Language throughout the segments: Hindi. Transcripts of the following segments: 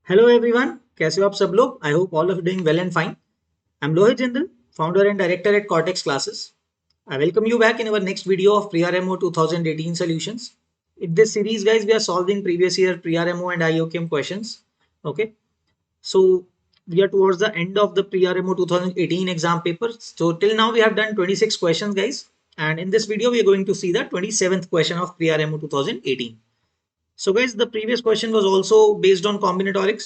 हेलो एवरीवन, कैसे हो आप सब लोग। I hope all of doing well and fine. I am Lohit Jindal, founder and director at Cortex Classes. I welcome you back in our next video of PRMO 2018 solutions. In this series, guys, we are solving previous year PRMO and IOKM questions. Okay, so we are towards the end of the PRMO 2018 exam paper. So till now we have done 26 questions, guys, and in this video we are going to see the 27th question of PRMO 2018. So guys, the previous question was also based on combinatorics,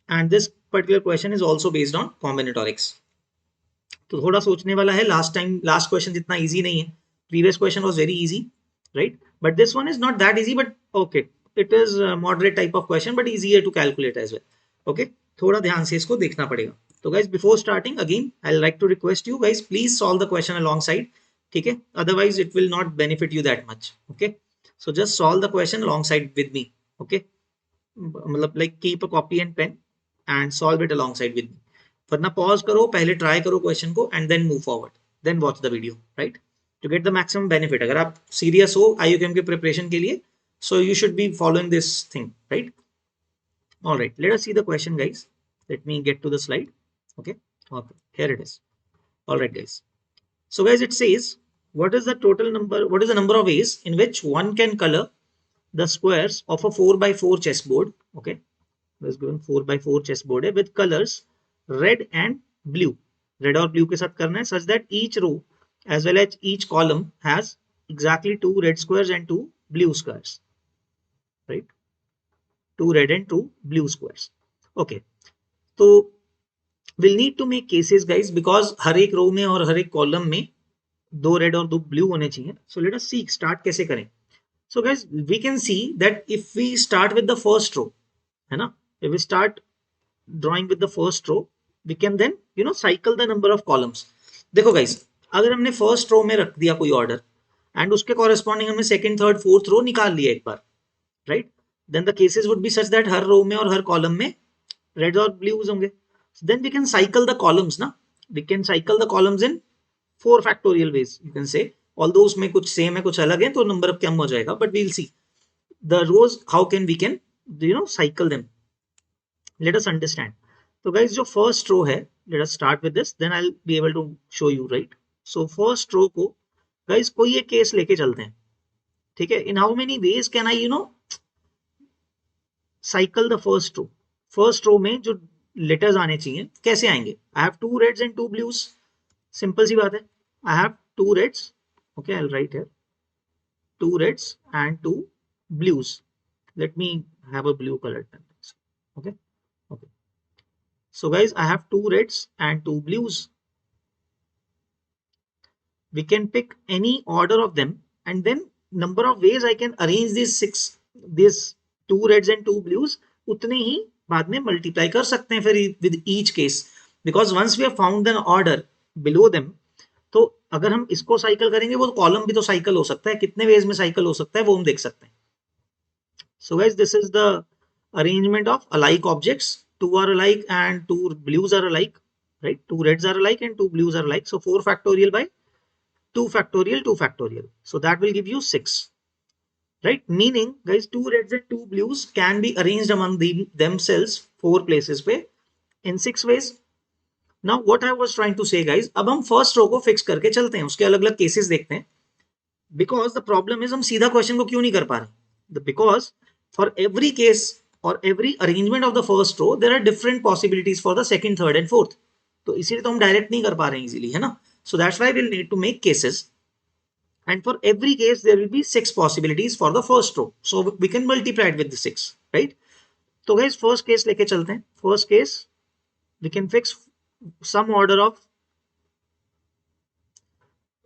and this particular question is also based on combinatorics. तो थोड़ा सोचने वाला है। लास्ट क्वेश्चन जितना इजी नहीं है। Previous question was very easy, right, but this one is not that easy, but okay, it is moderate type of question but easier to calculate as well. Okay, थोड़ा ध्यान से इसको देखना पड़ेगा। तो guys, before starting again I like to request you guys, please solve the question alongside. ठीक है, otherwise it will not benefit you that much. Okay, so just solve the question alongside with me. Okay, मतलब like keep a copy and pen and solve it alongside with me. वरना पॉज करो, पहले ट्राई करो क्वेश्चन को and then move forward, then watch the video, right, to get the maximum benefit. अगर आप सीरियस हो आईयूकेएम के प्रिपरेशन के लिए, so you should be following this thing, right? All right, let us see the question, guys. Let me get to the slide. Okay, okay, here it is. All right, guys, so guys, it says what is the number of ways in which one can color the squares of a 4 by 4 chessboard. Okay, was given 4 by 4 chessboard है with colors red and blue. Red और blue के साथ करना है such that each row as well as each column has exactly 2 red squares and 2 blue squares, right? 2 red and 2 blue squares. Okay, तो we'll need to make cases, guys, because हर एक रो में और हर एक कॉलम में 2 रेड और 2 ब्लू होने चाहिए. So let us see start कैसे करें. So guys, we can see that if we start with the first row, है ना, if we start drawing with the first row, we can then cycle the number of columns. देखो guys, अगर हमने फर्स्ट रो में रख दिया कोई ऑर्डर एंड उसके कॉरेस्पॉन्डिंग हमने सेकंड थर्ड फोर्थ रो निकाल लिया एक बार, right, then the cases would be such that हर रो में और हर कॉलम में रेड और ब्लूज होंगे. Then we can cycle the columns ना, we can cycle the columns in 4 factorial ways, you can say. Although उसमें कुछ सेम है कुछ अलग है तो नंबर अब कम हो जाएगा, but we will see the rows how can we can cycle them. Let us understand. So guys, जो first row है, let us start with this, then I'll be able to show you, right? So first row को guys कोई एक केस लेके चलते हैं, ठीक है. In how many ways can I cycle the first row? First row में जो letters आने चाहिए कैसे आएंगे? I have 2 reds and 2 blues. Simple सी बात है. I have 2 reds. Okay, I'll write here 2 reds and 2 blues. Let me have a blue colored pen. Okay, okay. So guys, I have 2 reds and 2 blues. We can pick any order of them, and then number of ways I can arrange these 2 reds and 2 blues उतने ही बाद में मल्टीप्लाई कर सकते हैं फिर with each case, because once we have found an order below them, तो अगर हम इसको साइकिल करेंगे वो कॉलम भी तो साइकिल हो सकता है, कितने वेज में साइकिल हो सकता है वो हम देख सकते हैं. So guys, this is the arrangement of alike objects. 2 are alike and 2 blues are alike, right? 2 reds are alike and 2 blues are alike. So 4 factorial by 2 factorial 2 factorial. So that will give you 6, right? Meaning guys, 2 reds and 2 blues can be arranged among themselves 4 places पे in 6 ways. Now what I was trying to say guys, अब हम first row को fix करके चलते हैं, उसके अलग अलग cases देखते हैं. Because the problem is हम सीधा question को क्यों नहीं कर पा रहे? Because for every case or every arrangement of the first row there are different possibilities for the second, third and fourth. तो इसीलिए तो हम डायरेक्ट नहीं कर पा रहे हैं इजीली, है ना. So that's why we'll need to make cases, and for every case there will be 6 possibilities for the first row, so we can multiply it with the 6, right? तो guys, first case लेके चलते हैं. First case we can fix some order of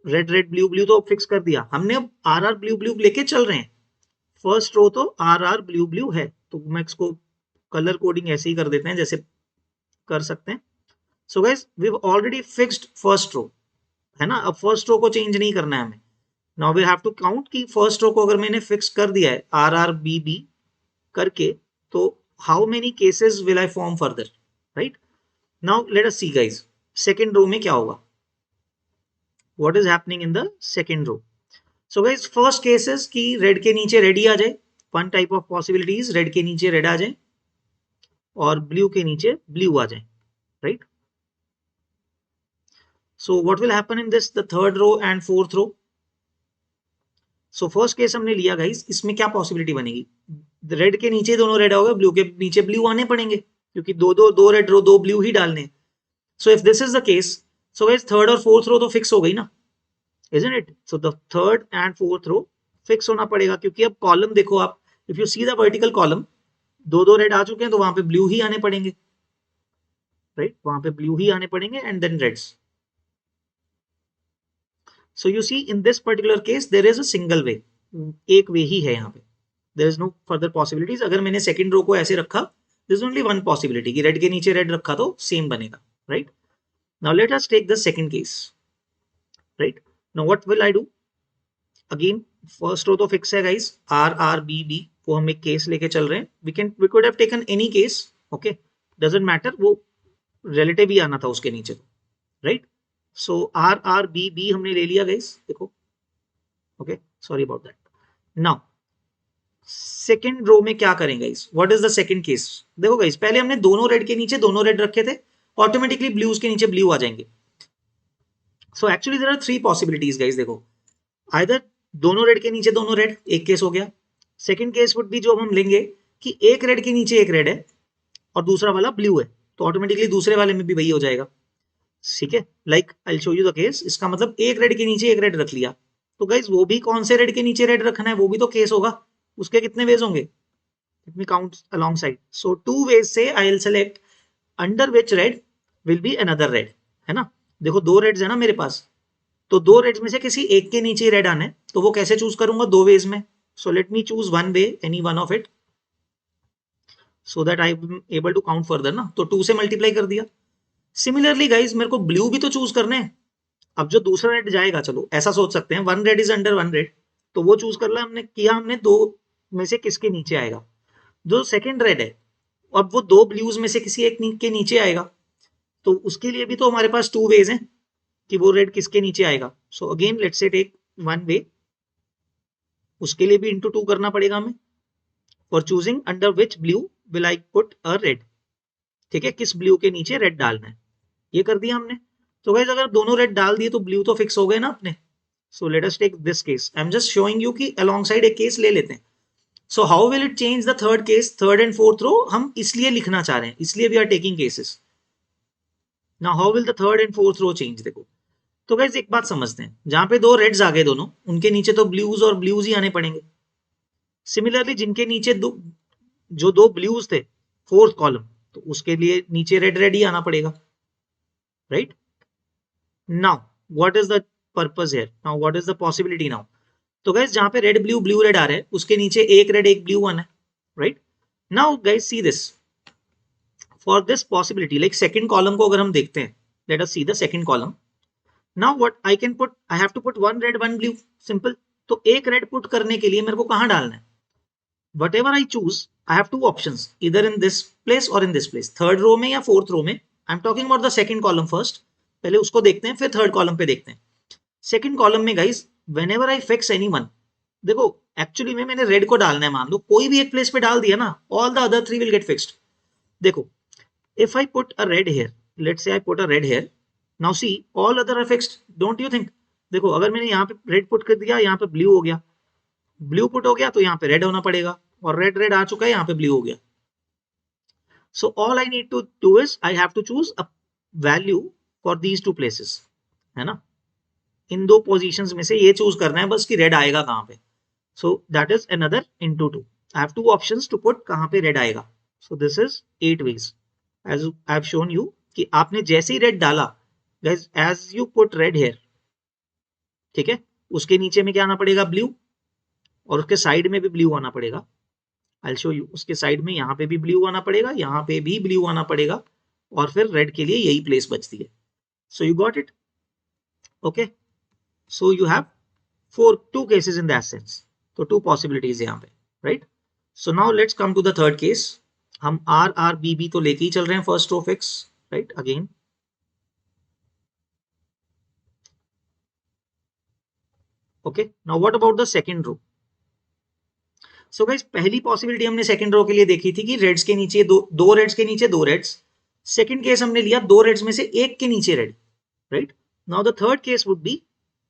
red red blue blue तो फिक्स कर दिया हमने. अब आर आर ब्लू ब्लू लेके चल रहे हैं. फर्स्ट रो तो आर आर ब्लू ब्लू है, तो मैं इसको कलर कोडिंग ऐसे ही कर देते हैं जैसे कर सकते हैं. So guys, we have already fixed first row, है ना. अब फर्स्ट रो को चेंज नहीं करना है हमें. Now we have to count कि फर्स्ट रो को अगर मैंने फिक्स कर दिया है आर आर बी बी करके, तो how many cases will I form further, right. Now let us see guys, second row में क्या होगा, what is happening in the second row. So guys, first cases की रेड के नीचे रेड ही आ जाए. One type of possibilities, red के नीचे रेड आ जाए. और ब्लू के नीचे ब्लू आ जाए, right. So what will happen in this, the third row and fourth row. So first case हमने लिया गाइस, इसमें क्या पॉसिबिलिटी बनेगी, रेड के नीचे दोनों रेड होगा, ब्लू के नीचे ब्लू आने पड़ेंगे, क्योंकि दो रेड रो दो ब्लू ही डालने। So if this is the case, so guys third और फोर्थ रो तो फिक्स हो गई ना, isn't it? So the third and fourth row fix होना पड़ेगा, क्योंकि अब कॉलम देखो आप, if you see the vertical column, दो रेड आ चुके हैं तो वहां पे ब्लू ही आने पड़ेंगे, राइट, वहां पे ब्लू ही आने पड़ेंगे and then reds. So you see in this particular case there is a single way, एक वे ही है यहाँ पे, there is no further possibilities. अगर मैंने सेकंड रो को ऐसे रखा, this is only one possibility कि रेड के नीचे रेड रखा तो सेम बनेगा, right. Now let us take the second case, right. Now what will I do, again first row तो फिक्स है गाइस, RRBB, वो हम एक केस लेके चल रहे हैं, we could have taken any case, okay, doesn't matter, वो रिलेटिव ही आना था उसके नीचे, राइट। सो RRBB हमने ले लिया गाइस, देखो, okay, sorry about that. Now second row में क्या करेंगे guys, what is the second case, देखो गाइस पहले हमने दोनों रेड के नीचे दोनों रेड रखे थे, ऑटोमेटिकली ब्लूज के नीचे ब्लू आ जाएंगे। So actually there are three possibilities guys, देखो, आइदर दोनों रेड के नीचे दोनों रेड, एक केस हो गया। सेकंड केस वुड बी जो हम लेंगे कि एक रेड के नीचे एक रेड है और दूसरा वाला ब्लू है, तो ऑटोमेटिकली दूसरे वाले में भी वही हो जाएगा, ठीक है। Like I show you the case, इसका मतलब एक रेड के नीचे एक रेड रख लिया, तो गाइज वो भी कौन से रेड के नीचे रेड रखना है, वो भी तो केस होगा, उसके कितने वेज होंगे, let me count alongside. So two ways से I will select under which red will be another red, है ना। देखो दो रेड्स है ना मेरे पास, तो दो रेड्स में से किसी एक के नीचे रेड आने, तो वो कैसे चूज करूंगा, दो वेज में। So let me choose one way, any one of it, so that I am able to count further ना, तो टू से मल्टीप्लाई कर दिया। सिमिलरली गाइज मेरे को ब्लू भी तो चूज करने हैं, अब जो दूसरा रेड जाएगा, चलो ऐसा सोच सकते हैं, one red is under one red, तो वो चूज कर लिया हमने, किया हमने, दो में से किसके नीचे आएगा, जो सेकंड रेड है, अब वो दो ब्लूज में से किसी एक के नीचे आएगा, तो उसके लिए भी तो हमारे पास टू वेज हैं कि वो रेड किसके नीचे आएगा। So again let's say take one way, उसके लिए भी इंटू टू करना पड़ेगा हमें, for choosing under which blue will I put a red, ठीक है, किस ब्लू के नीचे रेड डालना है, ये कर दिया हमने। तो गाइस अगर दोनों रेड डाल दिए तो ब्लू तो फिक्स हो गए ना अपने। So let us take this case, I am just showing you कि अलोंग साइड एक केस ले लेते हैं। So how will it change the third case, third and fourth row हम इसलिए लिखना चाह रहे हैं, इसलिए we are taking cases. Now how will the third and fourth row change, देखो, तो गाइस एक बात समझते हैं, जहां पे दो रेड्स आ गए दोनों, उनके नीचे तो ब्लूज और ब्लूज ही आने पड़ेंगे। सिमिलरली जिनके नीचे जो दो ब्लूज थे, फोर्थ कॉलम, तो उसके लिए नीचे रेड रेड ही आना पड़ेगा, right. Now what is the purpose here, now what is the possibility now, तो गाइस जहां पे रेड ब्लू रेड आ रहे हैं, उसके नीचे एक रेड एक ब्लू आना है, right. Now guys see this, for this possibility, like second column को अगर हम देखते हैं, let us see the second column. Now what I can put, I have to put one red one blue, simple. तो एक रेड पुट करने के लिए मेरे को कहां डालना है, whatever I choose, I have two options, इधर इन दिस प्लेस और in this place, third row में या फोर्थ रो में। I am talking about the second column first, पहले उसको देखते हैं फिर थर्ड कॉलम पे देखते हैं। सेकंड कॉलम में guys when ever I fix any one, देखो एक्चुअली में मैंने रेड को डालना है, मान लो कोई भी एक प्लेस पे डाल दिया ना, all the other three will get fixed. देखो if I put a red here, let's say I put a red here, now see all other are fixed, don't you think। देखो अगर मैंने यहाँ पे रेड पुट कर दिया, यहाँ पे ब्लू हो गया, ब्लू पुट हो गया तो यहाँ पे रेड होना पड़ेगा, और रेड रेड आ चुका है, यहाँ पे ब्लू हो गया। So all I need to do is I have to choose a value for these two places, है ना, इन दो पोजीशंस में से ये चूज करना है बस कि रेड आएगा कहाँ पे। So that is another into two, I have two options to put कहाँ पे रेड आएगा। So this is 8 ways, as I have shown you कि आपने जैसे ही रेड डाला, guys as you put red here, ठीक है, उसके नीचे में क्या आना पड़ेगा, ब्लू, और उसके साइड में भी ब्लू आना पड़ेगा। आई शो यू, उसके साइड में यहाँ पे भी ब्लू आना पड़ेगा, यहाँ पे भी ब्लू आना पड़ेगा, और फिर रेड के लिए यही प्लेस बचती है। So you got it, okay. So you have four two cases in that sense, तो टू पॉसिबिलिटीज यहाँ पे, right. So now let's come to the third case, हम RRBB तो लेके ही चल रहे हैं first row fix, right. Again okay, now what about the second row, so guys पहली पॉसिबिलिटी हमने सेकंड रो के लिए देखी थी कि रेड्स के नीचे दो रेड्स के नीचे दो रेड्स. सेकंड केस हमने लिया दो रेड्स में से एक के नीचे red, right. Now the third case would be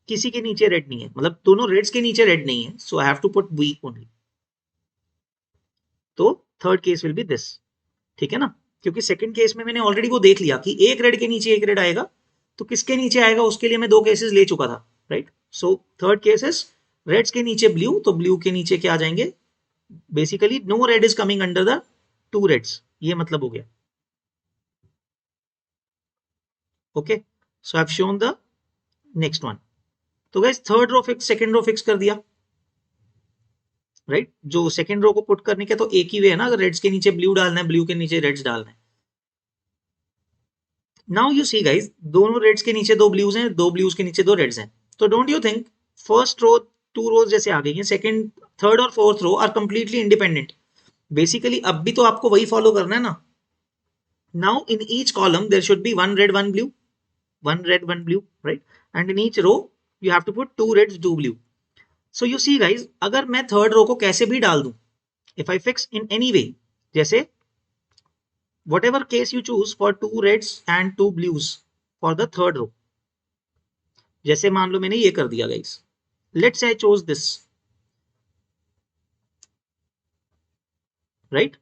किसी के नीचे रेड नहीं है, मतलब दोनों रेड्स के नीचे रेड नहीं है, so I have to put we only. तो third case will be this, ठीक है ना, क्योंकि सेकंड केस में मैंने ऑलरेडी वो देख लिया कि एक रेड के नीचे एक रेड आएगा, तो किसके नीचे आएगा उसके लिए मैं दो केसेस ले चुका था, right. So third case is reds के नीचे ब्लू, तो ब्लू के नीचे क्या आ जाएंगे, basically no red is coming under the two reds, ये मतलब हो गया. Okay, so I have shown the next one. तो guys third row fix, second row fix कर दिया, राइट. जो सेकंड रो को पुट करने के तो एक ही वे है ना, अगर रेड्स के नीचे ब्लू डालना है, ब्लू के नीचे रेड्स डालना है. नाउ यू सी गाइस, दोनों रेड्स के नीचे दो ब्लूज हैं, दो ब्लूज के नीचे दो रेड्स हैं, तो don't you think first row two rows जैसे आ गई हैं, सेकंड थर्ड और fourth row are completely independent. Basically अब भी तो आपको वही फॉलो करना है ना. Now in each column there should be one red one blue, one red one blue, right. And in each row you have to put two reds two blue. So you see guys, अगर मैं थर्ड रो को कैसे भी डाल दूं, if I fix in any way, जैसे whatever case you choose for two reds and two blues for the third row, जैसे मान लो मैंने ये कर दिया guys, let's say I chose this, right.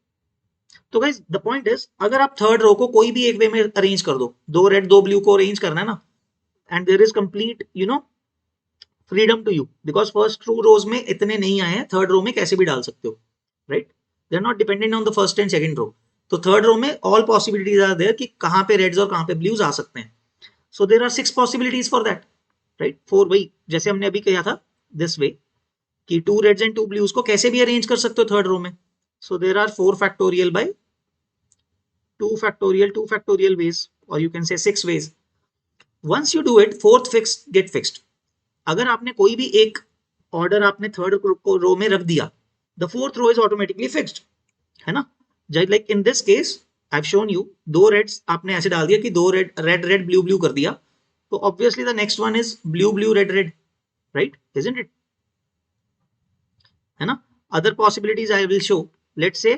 तो गाइस द पॉइंट इज, अगर आप थर्ड रो को कोई भी एक वे में अरेंज कर दो, दो रेड दो ब्लू को अरेंज करना है ना, and there is complete you know freedom to you, because first two rows में इतने नहीं आए हैं, थर्ड रो में कैसे भी डाल सकते हो, right. They are not dependent on the first and second row. तो थर्ड रो में ऑल पॉसिबिलिटीज आर देयर कि कहां पे रेड्स और कहां पे ब्लूज आ सकते हैं. So there are 6 possibilities for that, right. 4 वही जैसे हमने अभी कहा था दिस वे कि two reds and two blues को कैसे भी अरेंज कर सकते हो थर्ड रो में. So there are 4 factorial by 2 factorial ways, और you can say 6 ways. Once you do it, fourth fix get fixed. अगर आपने कोई भी एक ऑर्डर आपने थर्ड रो में रख दिया, the fourth row is automatically fixed, है ना. Like in this case I have shown you, दो रेड्स आपने ऐसे डाल दिया कि दो red red red blue blue कर दिया, तो obviously the next one is blue blue red red, right, isn't it, है ना. Other possibilities I will show. Let's say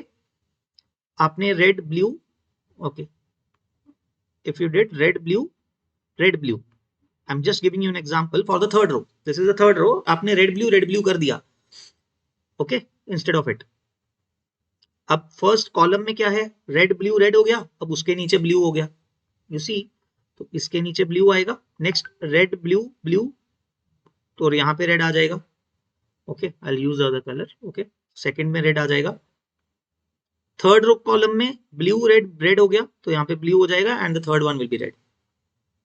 आपने red blue, okay, if you did red blue red blue, I am just giving you an example for the third row. This is the third row, आपने रेड ब्लू कर दिया, ओके, इंस्टेड ऑफ इट. अब फर्स्ट कॉलम में क्या है, रेड ब्लू रेड हो गया, अब उसके नीचे ब्लू हो गया, यू सी. तो इसके नीचे ब्लू आएगा, नेक्स्ट रेड ब्लू ब्लू, तो यहाँ पे रेड आ जाएगा, okay, I will use the other colour, okay. Second में रेड आ जाएगा, थर्ड रो कॉलम में ब्लू रेड रेड हो गया, तो यहाँ पे ब्लू हो जाएगा, and the third one will be red.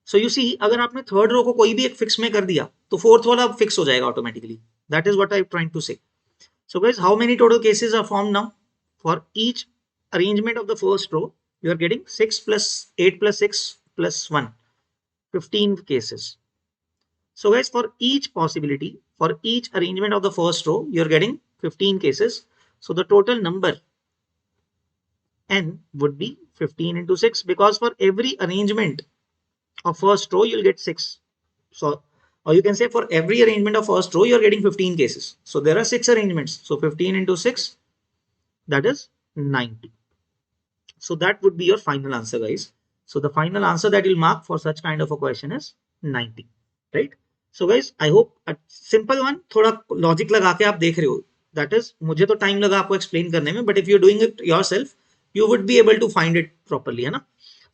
So you see, अगर आपने थर्ड रो को कोई भी एक फिक्स में कर दिया, तो फोर्थ वाला फिक्स हो जाएगा automatically. That is what I am trying to say. So guys, how many total cases are formed now? For each arrangement of the first row, you are getting 6 plus 8 plus 6 plus 1, 15 cases. So guys, for each possibility, for each arrangement of the first row, you are getting 15 cases. So the total number n would be 15 into 6, because for every arrangement of first row, you'll get 6. So, or you can say for every arrangement of first row, you're getting 15 cases. So there are 6 arrangements. So 15 into 6, that is 90. So that would be your final answer, guys. So the final answer that you'll mark for such kind of a question is 90, right? So guys, I hope a simple one, थोड़ा logic लगा के आप देख रहे हो. That is, मुझे तो time लगा आपको explain करने में, but if you're doing it yourself, you would be able to find it properly, है ना?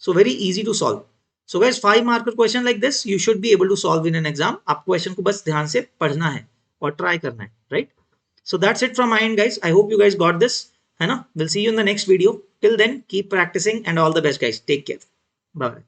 So very easy to solve. So guys, 5 marker question like this, you should be able to solve in an exam. आप question को बस ध्यान से पढ़ना है और try करना है, right? So that's it from my end, guys. I hope you guys got this. है ना. We'll see you in the next video. Till then, keep practicing and all the best, guys. Take care. Bye.